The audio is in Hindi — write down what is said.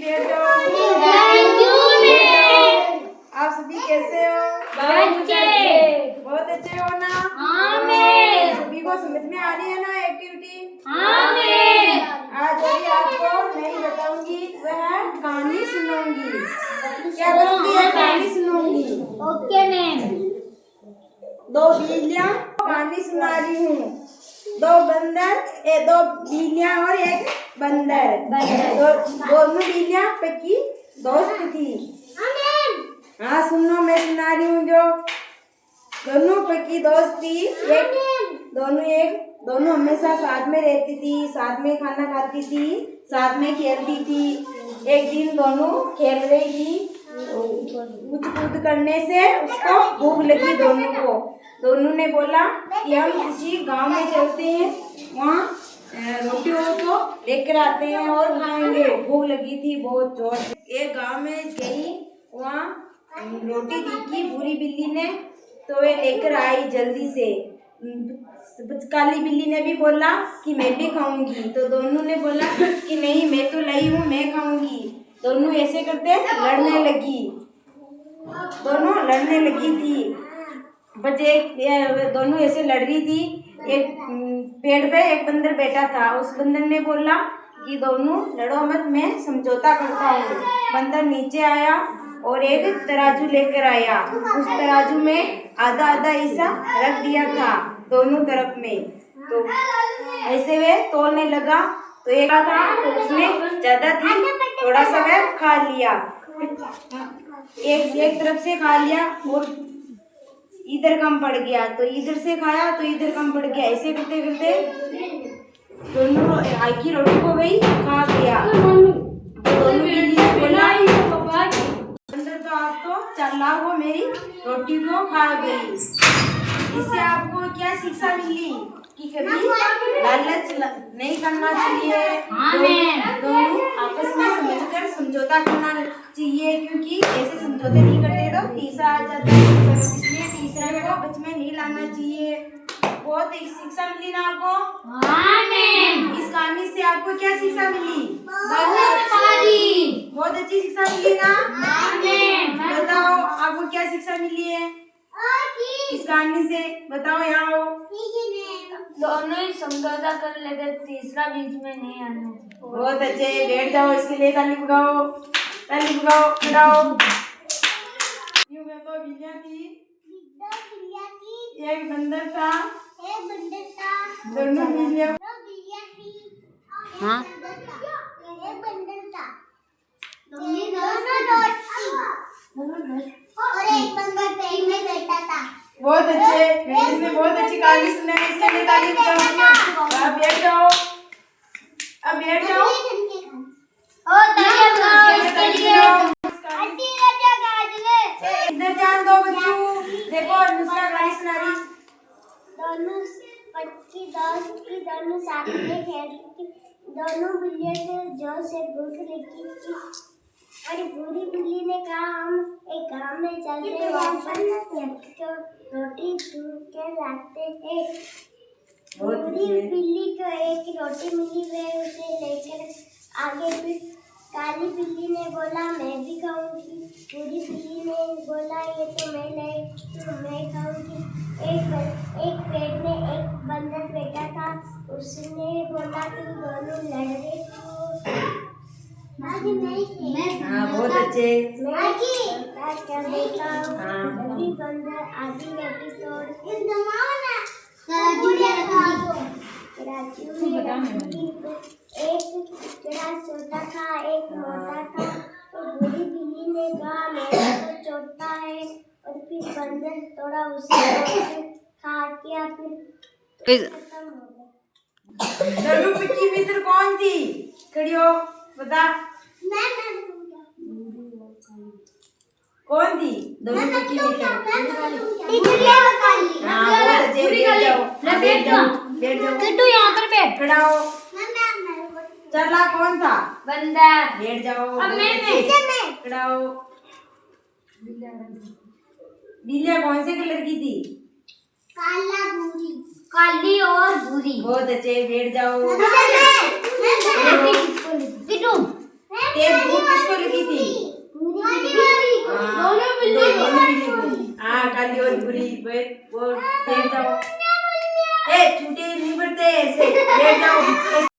बैठ जाओ। Thank you ma'am. आप सभी कैसे हो? बहुत अच्छे हो ना? हाँ मैम। सभी को समझ में आ रही है ना एक्टिविटी? हाँ मैम। आज अभी आपको नहीं बताऊंगी, वह कहानी सुनाऊंगी। क्या करूंगी? कहानी सुनाऊंगी। Okay ma'am. दो बिल्लियां कहानी सुना रही हूँ। दो बिल्लियां और एक बंदर। दोनों बिल्लियां पक्की दोस्त थी। हाँ सुनो, मैं सुना रही हूँ। जो दोनों पक्की दोस्त थी, दोनों हमेशा साथ में रहती थी, साथ में खाना खाती थी, साथ में खेलती थी। एक दिन दोनों खेल रही थी, कूद कूद करने से उसको भूख लगी दोनों को। दोनों ने बोला कि हम किसी गांव में चलते हैं, वहाँ रोटी हो तो लेकर आते हैं और खाएंगे। भूख लगी थी बहुत जोर से। एक गांव में गई, वहाँ रोटी दिखी भूरी बिल्ली ने, तो वे लेकर आई जल्दी से। काली बिल्ली ने भी बोला कि मैं भी खाऊंगी, तो दोनों ने बोला कि नहीं, मैं तो लाई हूँ, मैं खाऊंगी। दोनों ऐसे करते लड़ने लगी थी। बच्चे दोनों ऐसे लड़ रही थी। एक पेड़ पे एक बंदर बैठा था। उस बंदर ने बोला कि दोनों लड़ो मत, मैं समझौता करता हूँ। बंदर नीचे आया और एक तराजू लेकर आया। उस तराजू में आधा आधा हिस्सा रख दिया था दोनों तरफ में। तो ऐसे वे तोलने लगा, तो एक था तो उसने ज्यादा थी, थोड़ा सा वह खा लिया। एक तरफ से खा लिया और इधर कम पड़ गया, तो इधर से खाया तो इधर कम पड़ गया। ऐसे करते करते दोनों एक ही रोटी को वही खा गया। दोनों बिल्लियां बोला, अंदर तो आप तो चालाक हो, मेरी रोटी को खा गई। इससे आपको क्या शिक्षा मिली कि कभी लालच नहीं करना चाहिए। दोनों आपस में समझकर समझौता करना चाहिए, क्योंकि ऐसे समझौते नहीं करते तो तीसरा आ जाता है, इसलिए तीसरे को बीच में नहीं लाना चाहिए। बहुत शिक्षा मिली ना आपको? हाँ मैम। इस कहानी से आपको क्या शिक्षा मिली? बहुत अच्छी शिक्षा मिली ना? हाँ मैम। बताओ आपको क्या शिक्षा मिली है इस कहानी से? बताओ यहाँ। दोनों ही समझौता कर लेते, तीसरा बीच में नहीं आना। बहुत अच्छे, बैठ जाओ। इसके लिए ताली बजाओ, खड़ाओ। यूं में दो बिल्लियां थी, एक बंदर था। दोनों बिल्लियां हाँ और एक बंदर पेड़ में बैठा था। बहुत अच्छे, इसने बहुत अच्छी कहानी सुनाई। इसके लिए ताली बजाओ। अब बैठ जाओ। इधर ध्यान दो बच्चों, देखो दूसरा कहानी सुना रही। दोनों पक्की दोस्त की दोनों साथ में खेलती थी। दोनों बिल्लियों को जोर से भूख लगी थी और भूरी बिल्ली ने कहा, हम एक गांव में चलते, वहाँ पर रोटी ढूंढ के लाते हैं। भूरी बिल्ली को एक रोटी मिली, वे उसे लेकर आगे। फिर काली बिल्ली ने बोला, मैं भी खाऊंगी। भूरी बिल्ली ने बोला, ये तो मैं खाऊंगी। एक पेड़ में एक बंदर बैठा था, उसने बोला, तुम दोनों लड़ रहे हो। हाँ बहुत अच्छे। क्या देखा? अभी बंदर आधी रोटी तोड़ एक थोड़ा छोटा था, एक मोटा था। तो बूढ़ी बिल्ली ने कहा, मेरा तो छोटा है, और फिर बंदर थोड़ा उसे खा गया। फिर खत्म हो गया। दोनों पिक्की मित्र कौन थी? खड़ी हो, बता। कौन थी दोनों पिक्की मित्र? हाँ बहुत अच्छे, बैठ जाओ। यहाँ पर बैठ। खड़ा हो। चला कौन था? बंदर। बैठ जाओ। अब मैं खड़ा हो। बिल्लियां कौन से कलर की थी? काली और भूरी। बहुत अच्छे, बैठ जाओ। किसको? तेज भूख हाँ काली और बुरी वो बैठ जाओ। ए छूटे नहीं पड़ते ऐसे बैठ जाओ।